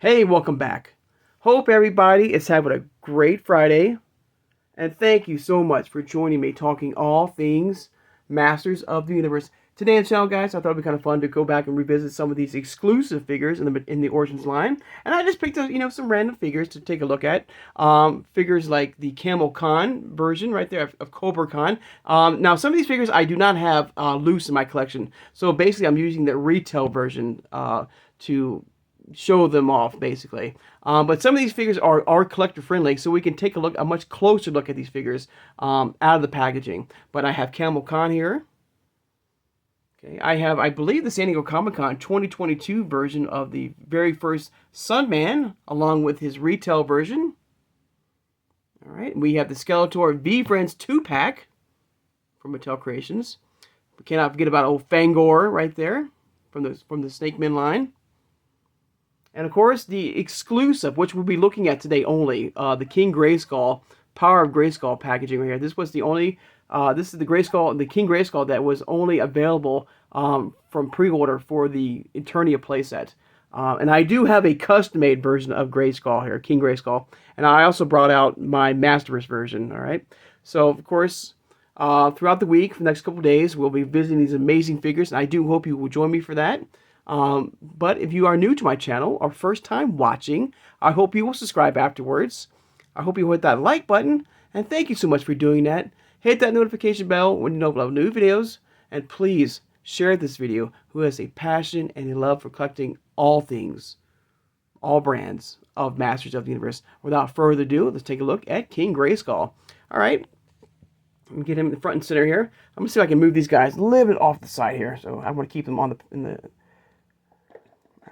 Hey, welcome back. Hope everybody is having a great Friday. And thank you so much for joining me talking all things Masters of the Universe. Today on the channel, guys, I thought it'd be kind of fun to go back and revisit some of these exclusive figures in the Origins line. And I just picked up, some random figures to take a look at. Figures like the Camel Khan version right there of Cobra Khan. Now, some of these figures I do not have loose in my collection. So basically, I'm using the retail version to show them off, basically. But some of these figures are collector friendly, so we can take a much closer look at these figures out of the packaging. But I have Camel Khan here. Okay, I believe, the San Diego Comic-Con 2022 version of the very first Sunman, along with his retail version. All right, we have the Skeletor V-Friends 2-pack from Mattel Creations. We cannot forget about old Fangor right there from the Snake Men line. And of course, the exclusive, which we'll be looking at today only, the King Grayskull, Power of Grayskull packaging right here. This was the only, this is the Grayskull, the King Grayskull that was only available from pre-order for the Eternia playset. And I do have a custom-made version of Grayskull here, King Grayskull. And I also brought out my Masterverse version, all right? So, of course, throughout the week, for the next couple of days, we'll be visiting these amazing figures. And I do hope you will join me for that. But if you are new to my channel or first time watching, I hope you will subscribe afterwards. I hope you hit that like button, and thank you so much for doing that. Hit that notification bell when you know about new videos, and please share this video who has a passion and a love for collecting all things, all brands of Masters of the Universe. Without further ado, let's take a look at King Grayskull. All right, let me get him in the front and center here. I'm gonna see if I can move these guys a little bit off the side here, so I want to keep them on in the.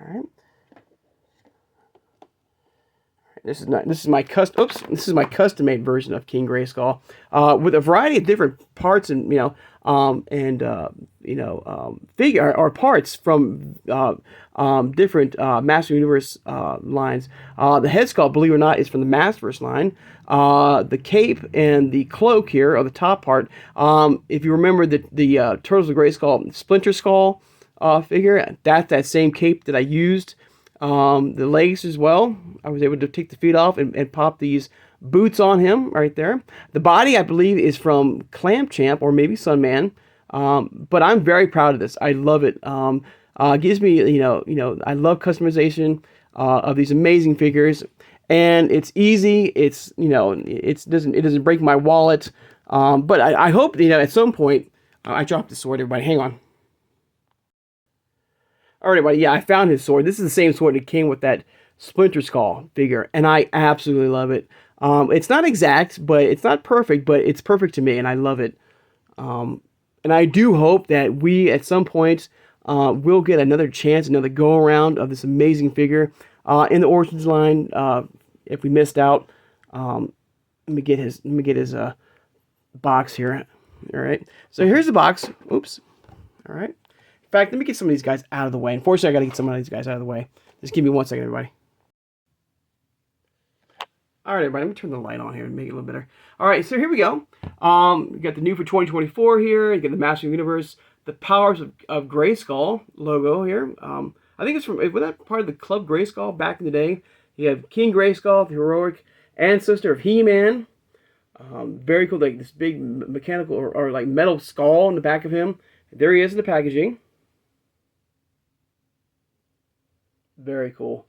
All right. This is my custom-made version of King Grayskull, with a variety of different parts and figure or parts from different Master Universe lines. The head sculpt, believe it or not, is from the Masterverse line. The cape and the cloak here, or the top part. If you remember the Turtles of Grayskull Splinter Skull figure, that's that same cape that I used. The legs as well, I was able to take the feet off and pop these boots on him right there. The body, I believe, is from Clamp Champ or maybe Sunman, but I'm very proud of this. I love it. Gives me, I love customization of these amazing figures, and it's easy. It's, it doesn't break my wallet. But I hope, at some point, I dropped the sword. Everybody, hang on. Alright, everybody, yeah, I found his sword. This is the same sword that came with that Splinter Skull figure, and I absolutely love it. It's not exact, but it's not perfect, but it's perfect to me, and I love it. And I do hope that we, at some point, will get another chance, another go-around of this amazing figure in the Origins line. If we missed out, let me get his box here. All right, so here's the box. Oops. All right. In fact, let me get some of these guys out of the way. Unfortunately, I got to get some of these guys out of the way. Just give me 1 second, everybody. All right, everybody, let me turn the light on here and make it a little better. All right, so here we go. We got the new for 2024 here. You got the Master of the Universe, the Powers of Grayskull logo here. I think it's was that part of the Club Grayskull back in the day. You have King Grayskull, the heroic ancestor of He-Man. Very cool, like this big mechanical or like metal skull in the back of him. There he is in the packaging. Very cool.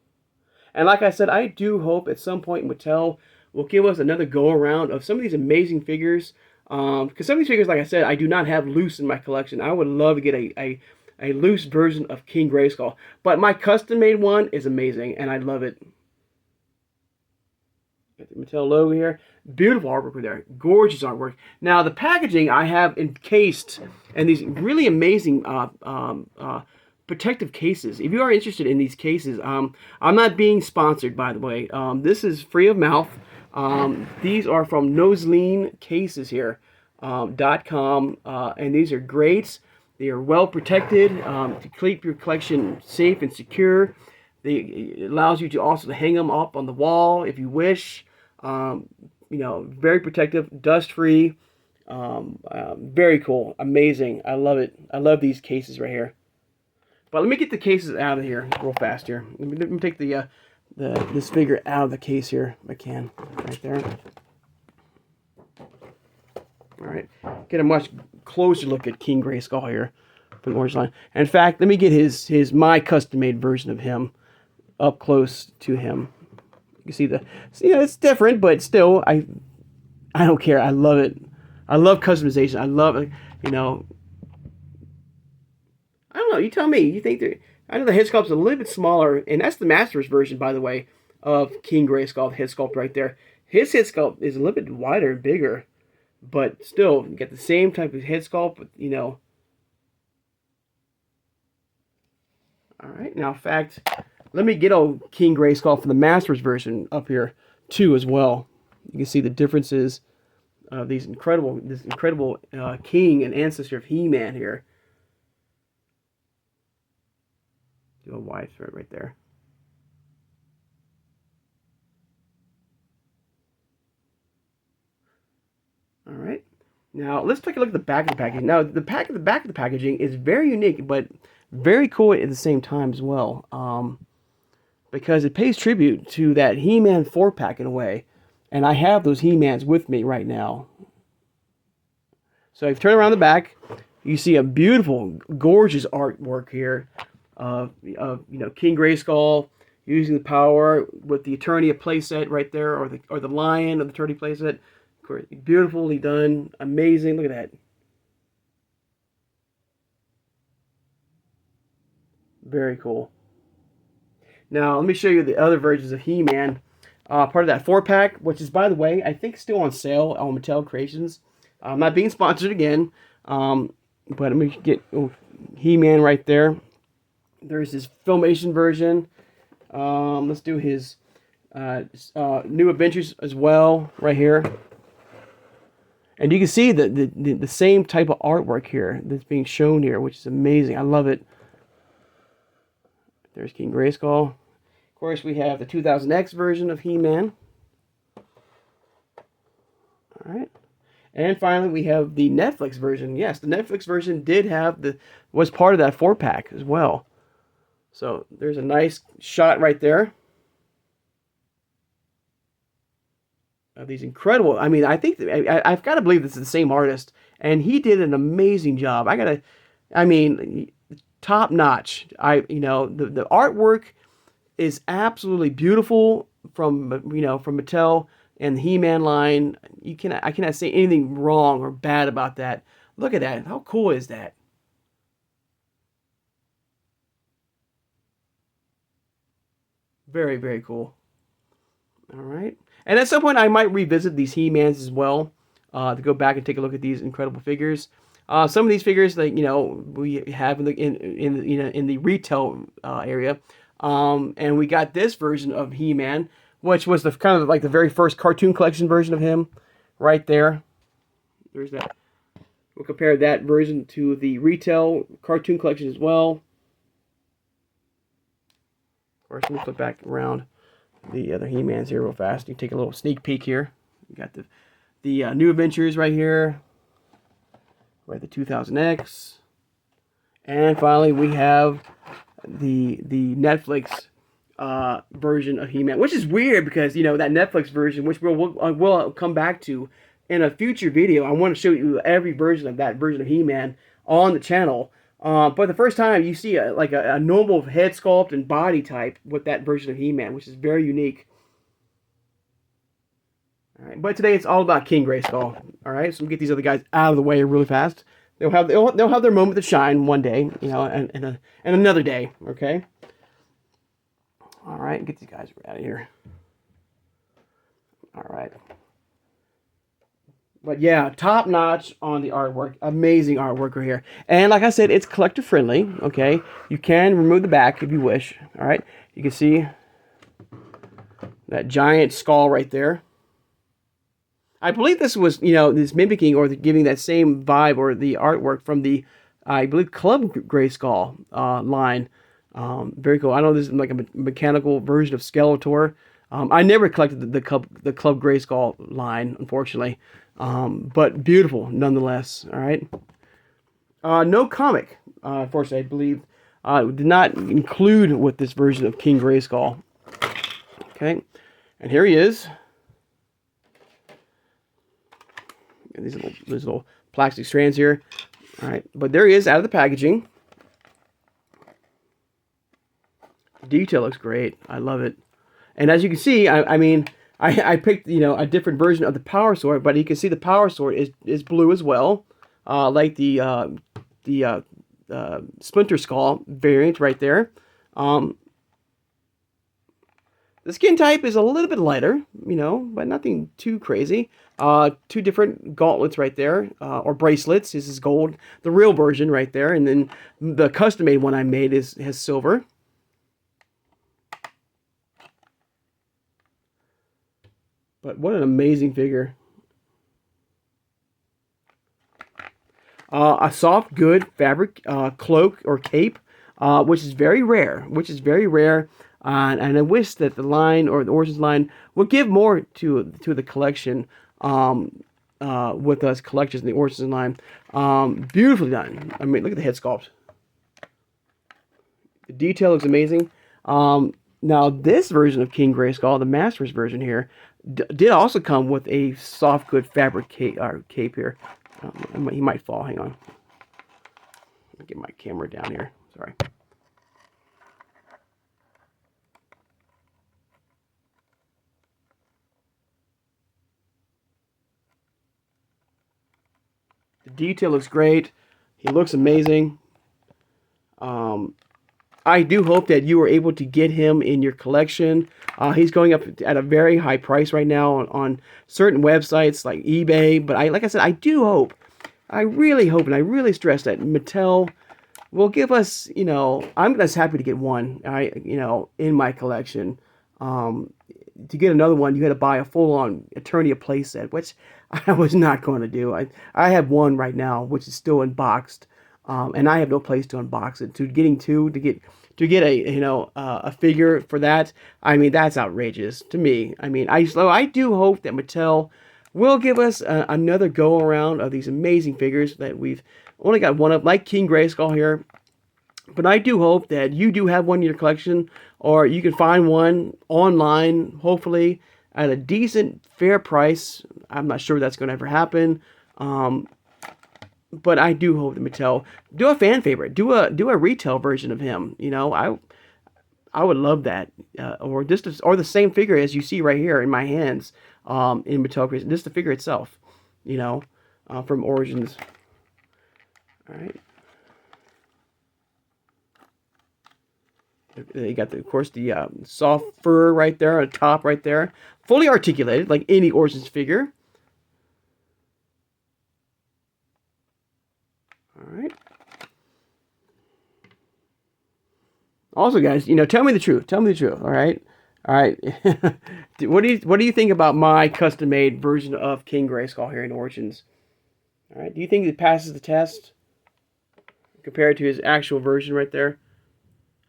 And like I said, I do hope at some point Mattel will give us another go-around of some of these amazing figures. Because some of these figures, like I said, I do not have loose in my collection. I would love to get a loose version of King Grayskull. But my custom-made one is amazing, and I love it. Got the Mattel logo here. Beautiful artwork there. Gorgeous artwork. Now, the packaging I have encased in these really amazing protective cases. If you are interested in these cases, I'm not being sponsored, by the way. This is free of mouth. These are from Noseline Cases here, .com, and these are great. They are well protected to keep your collection safe and secure. It allows you to also hang them up on the wall if you wish. Very protective, dust-free. Very cool, amazing. I love it. I love these cases right here. But let me get the cases out of here real fast here. Let me take the this figure out of the case here if I can. Right there. Alright, get a much closer look at King Grayskull here from the orange line. And in fact, let me get my custom-made version of him up close to him. You can see it's different, but still, I don't care. I love it. I love customization. I love it. I don't know. You tell me. You think I know the head sculpt's a little bit smaller, and that's the Masters version, by the way, of King Grayskull. The head sculpt right there. His head sculpt is a little bit wider and bigger. But still, you get the same type of head sculpt, Alright, now in fact, let me get old King Grayskull for the Masters version up here, too, as well. You can see the differences of this incredible king and ancestor of He-Man here. Do a wide thread right there. All right. Now let's take a look at the back of the packaging. Now the back of the packaging is very unique, but very cool at the same time as well, because it pays tribute to that He-Man 4-pack in a way, and I have those He-Mans with me right now. So if you turn around the back, you see a beautiful, gorgeous artwork here of King Grayskull using the power with the Eternia playset right there, or the lion of the Eternia playset. Of course, beautifully done, amazing. Look at that. Very cool. Now, let me show you the other versions of He-Man. Part of that 4-pack, which is, by the way, I think still on sale on Mattel Creations. I'm not being sponsored again, but let me get He-Man right there. There's his Filmation version. Let's do his New Adventures as well, right here. And you can see the same type of artwork here that's being shown here, which is amazing. I love it. There's King Grayskull. Of course, we have the 2000X version of He-Man. Alright. And finally, we have the Netflix version. Yes, the Netflix version was part of that 4-pack as well. So, there's a nice shot right there of these incredible. I mean, I think I've got to believe this is the same artist, and he did an amazing job. Top notch. The artwork is absolutely beautiful from Mattel and the He-Man line. I cannot say anything wrong or bad about that. Look at that. How cool is that? Very, very cool. All right. And at some point, I might revisit these He-Mans as well, to go back and take a look at these incredible figures. Some of these figures that we have in the retail area, and we got this version of He-Man, which was the kind of like the very first cartoon collection version of him, right there. There's that. We'll compare that version to the retail cartoon collection as well. Of course, let me flip back around the other He-Mans here real fast. You can take a little sneak peek here. You got the New Adventures right here. Right, the 2000X. And finally, we have the Netflix version of He-Man, which is weird because, that Netflix version, which we'll come back to in a future video. I want to show you every version of that version of He-Man on the channel. But the first time you see a normal head sculpt and body type with that version of He-Man, which is very unique. All right, but today it's all about King Grayskull. All right, so we'll get these other guys out of the way really fast. They'll have their moment to shine one day, and another day. Okay. All right, get these guys out of here. All right. But yeah, top notch on the artwork. Amazing artwork right here. And like I said, it's collector friendly. Okay, you can remove the back if you wish. All right, you can see that giant skull right there. I believe this was, this mimicking or giving that same vibe or the artwork from the, I believe, Club Grayskull line. Very cool. I know this is like a mechanical version of Skeletor. I never collected the Club Grayskull line, unfortunately, but beautiful nonetheless. All right. No comic, unfortunately, I believe, did not include with this version of King Grayskull. Okay, and here he is. And these little plastic strands here. All right, but there he is out of the packaging. The detail looks great. I love it. And as you can see, I mean, I picked, you know, a different version of the power sword, but you can see the power sword is blue as well, like the Splinter Skull variant right there. The skin type is a little bit lighter, you know, but nothing too crazy. Two different gauntlets right there, or bracelets. This is gold, the real version right there, and then the custom-made one I made has silver. But what an amazing figure. A soft, good fabric cloak or cape, which is very rare. And I wish that the line or the Origins line would give more to the collection with us collectors in the Origins line. Beautifully done. I mean, look at the head sculpt. The detail looks amazing. Now, this version of King Grayskull, the Masters version here, did also come with a soft, good fabric cape here. He might fall. Hang on. Let me get my camera down here. Sorry. The detail looks great. He looks amazing. I do hope that you are able to get him in your collection. He's going up at a very high price right now on certain websites like eBay. But like I said, I do hope, I really hope, and I really stress that Mattel will give us, you know, I'm just happy to get one, you know, in my collection. To get another one, you had to buy a full-on Eternia playset, which I was not going to do. I have one right now, which is still unboxed. And I have no place to unbox it. Getting two to get a, you know, a figure for that, I mean, that's outrageous to me. I mean, I do hope that Mattel will give us another go around of these amazing figures that we've only got one of, like King Grayskull here. But I do hope that you do have one in your collection, or you can find one online, hopefully at a decent, fair price. I'm not sure that's going to ever happen. But I do hope that Mattel do a fan favorite, do a retail version of him. You know, I would love that, or or the same figure as you see right here in my hands, in Mattel Creation, just the figure itself, you know, from Origins. All right. You got, of course, the soft fur right there on the top right there, fully articulated like any Origins figure. All right. Also, guys, you know, tell me the truth. Tell me the truth. All right. All right. What do you think about my custom-made version of King Grayskull here in Origins? All right. Do you think it passes the test compared to his actual version right there?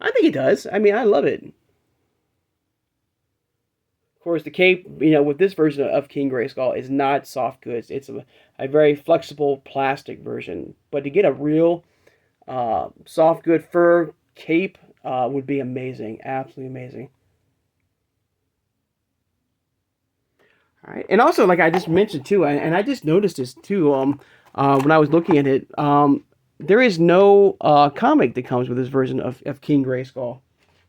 I think it does. I mean, I love it. Of course, the cape, you know, with this version of King Grayskull is not soft goods. It's a very flexible plastic version. But to get a real soft good fur cape would be amazing. Absolutely amazing. All right. And also, like I just mentioned too, and I just noticed this too when I was looking at it, there is no comic that comes with this version of King Grayskull,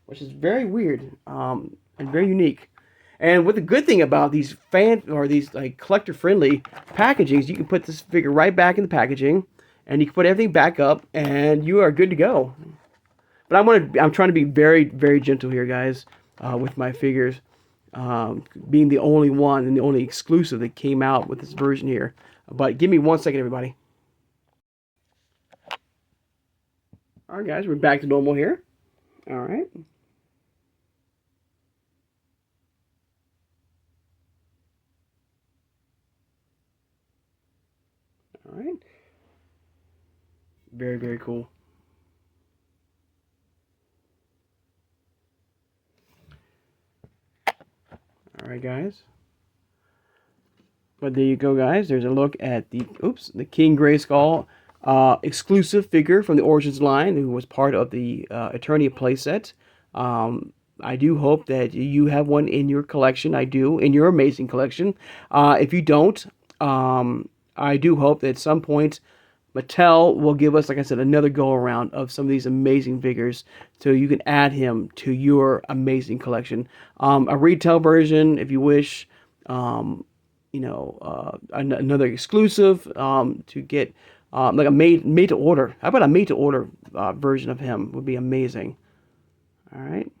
which is very weird and very unique. And what the good thing about these like collector-friendly packagings, you can put this figure right back in the packaging, and you can put everything back up, and you are good to go. But I'm trying to be very, very gentle here, guys, with my figures, being the only one and the only exclusive that came out with this version here. But give me 1 second, everybody. All right, guys, we're back to normal here. All right. All right. Very, very cool. All right, guys. But there you go, guys. There's a look at the King Grayskull exclusive figure from the Origins line, who was part of the Eternia playset. I do hope that you have one in your collection. I do, in your amazing collection. If you don't, I do hope that at some point Mattel will give us, like I said, another go around of some of these amazing figures, so you can add him to your amazing collection. A retail version, if you wish. Another exclusive to get like a made to order. How about a made to order version of him? Would be amazing. All right.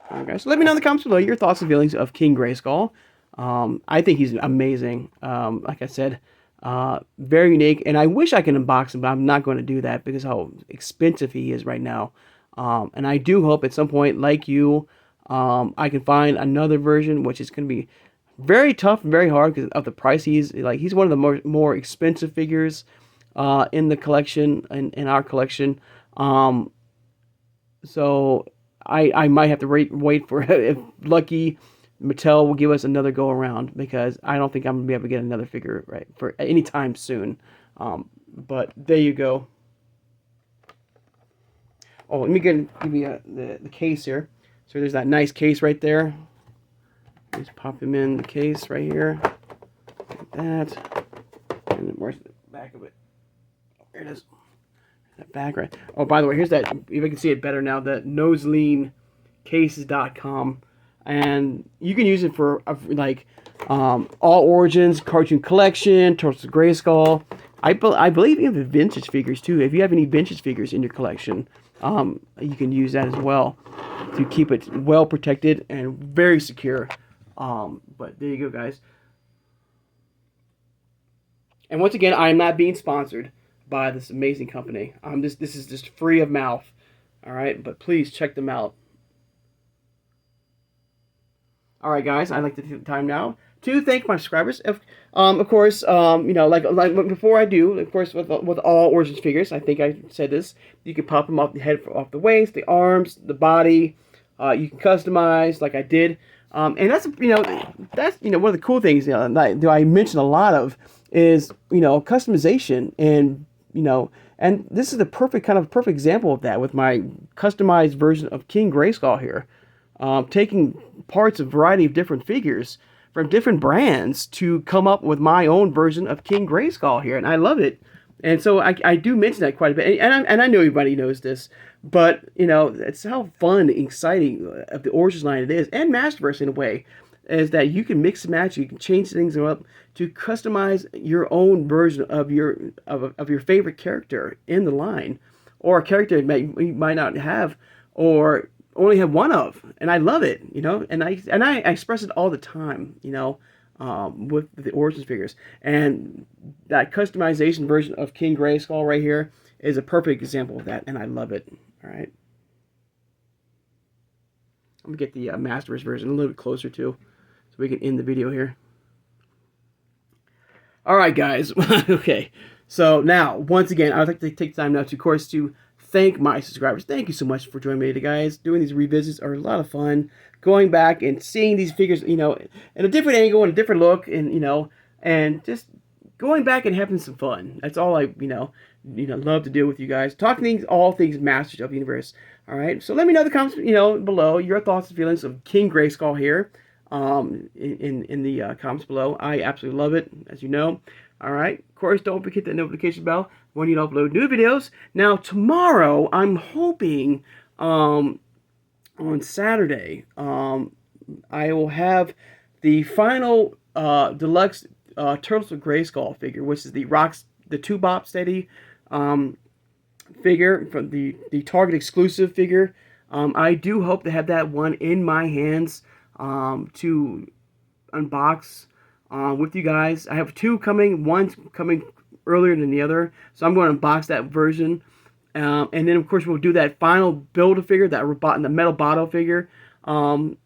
All right, guys. So let me know in the comments below your thoughts and feelings of King Grayskull. I think he's amazing. Like I said, very unique, and I wish I could unbox him, but I'm not going to do that because how expensive he is right now. And I do hope at some point, like you, I can find another version, which is going to be very tough and very hard because of the price. He's one of the more expensive figures in the collection, in our collection. So I might have to wait for if lucky Mattel will give us another go around, because I don't think I'm gonna be able to get another figure right for any time soon. But there you go. Oh, let me give you the case here. So there's that nice case right there. Just pop him in the case right here, like that. And then where's the back of it? Oh, here it is. That back right. Oh, by the way, here's that. If I can see it better now, the noseleancases.com, and you can use it for like All Origins, Cartoon Collection, Turtles of Grayskull. I believe even the vintage figures too. If you have any vintage figures in your collection, you can use that as well to keep it well protected and very secure. But there you go, guys. And once again, I am not being sponsored by this amazing company. This is just free of mouth. All right, but please check them out. All right, guys, I'd like to take the time now to thank my subscribers. Of course, like before I do, of course, with all Origins figures, I think I said this. You can pop them off the head, off the waist, the arms, the body. You can customize, like I did. And that's one of the cool things that I mention a lot of is customization, and and this is the perfect example of that with my customized version of King Grayskull here, taking parts of a variety of different figures from different brands to come up with my own version of King Grayskull here, and I love it. And so I do mention that quite a bit, and I know everybody knows this, but it's how fun and exciting of the Origins line it is, and Masterverse in a way, is that you can mix and match, you can change things up to customize your own version of your favorite character in the line, or a character you might not have, or only have one of, and I love it, and I express it all the time, with the Origins figures, and that customization version of King Grayskull right here is a perfect example of that, and I love it. All right, I'm gonna get the Masterverse version a little bit closer too, so we can end the video here. All right, guys. Okay, so now once again, I would like to take time now to, of course, to thank my subscribers. Thank you so much for joining me today, guys. Doing these revisits are a lot of fun. Going back and seeing these figures, in a different angle and a different look, and and just going back and having some fun. That's all I, love to do with you guys. Talking all things Masters of the Universe. All right. So let me know in the comments, below your thoughts and feelings of King Grayskull here, in the comments below. I absolutely love it, as you know. All right. Of course, don't forget that notification bell when you upload new videos. Now, tomorrow, I'm hoping, on Saturday, I will have the final deluxe Turtles of Grayskull figure, which is the 2-Bop Steady figure from the Target exclusive figure. I do hope to have that one in my hands to unbox with you guys. I have two coming. One's coming earlier than the other, so I'm going to unbox that version. And then, of course, we'll do that final Build-A-Figure, the Metal Bottle figure, on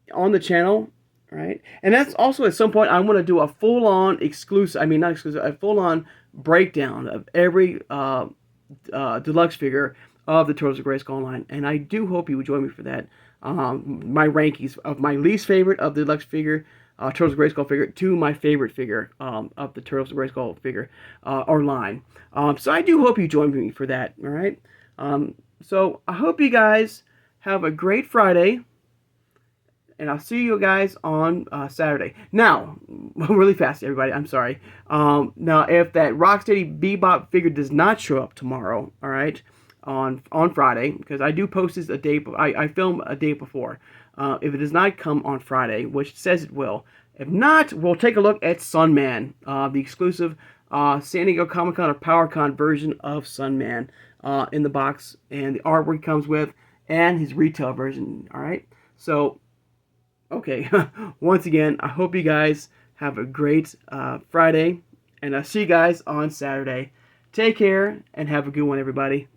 the channel, right? And that's also, at some point, I want to do a full-on exclusive, not exclusive, a full-on breakdown of every deluxe figure of the Turtles of Grayskull line. And I do hope you would join me for that. My rankings of my least favorite of the deluxe figure Turtles of Grayskull figure to my favorite figure of the Turtles of Grayskull figure or line. So I do hope you join me for that. All right. So I hope you guys have a great Friday. And I'll see you guys on Saturday. Now, really fast, everybody. I'm sorry. Now, if that Rocksteady Bebop figure does not show up tomorrow, all right, on Friday, because I do post this a day. I film a day before. If it does not come on Friday, which it says it will, if not, we'll take a look at Sunman, the exclusive San Diego Comic-Con or PowerCon version of Sunman in the box, and the artwork he comes with, and his retail version. All right, so. Okay, once again, I hope you guys have a great Friday, and I'll see you guys on Saturday. Take care, and have a good one, everybody.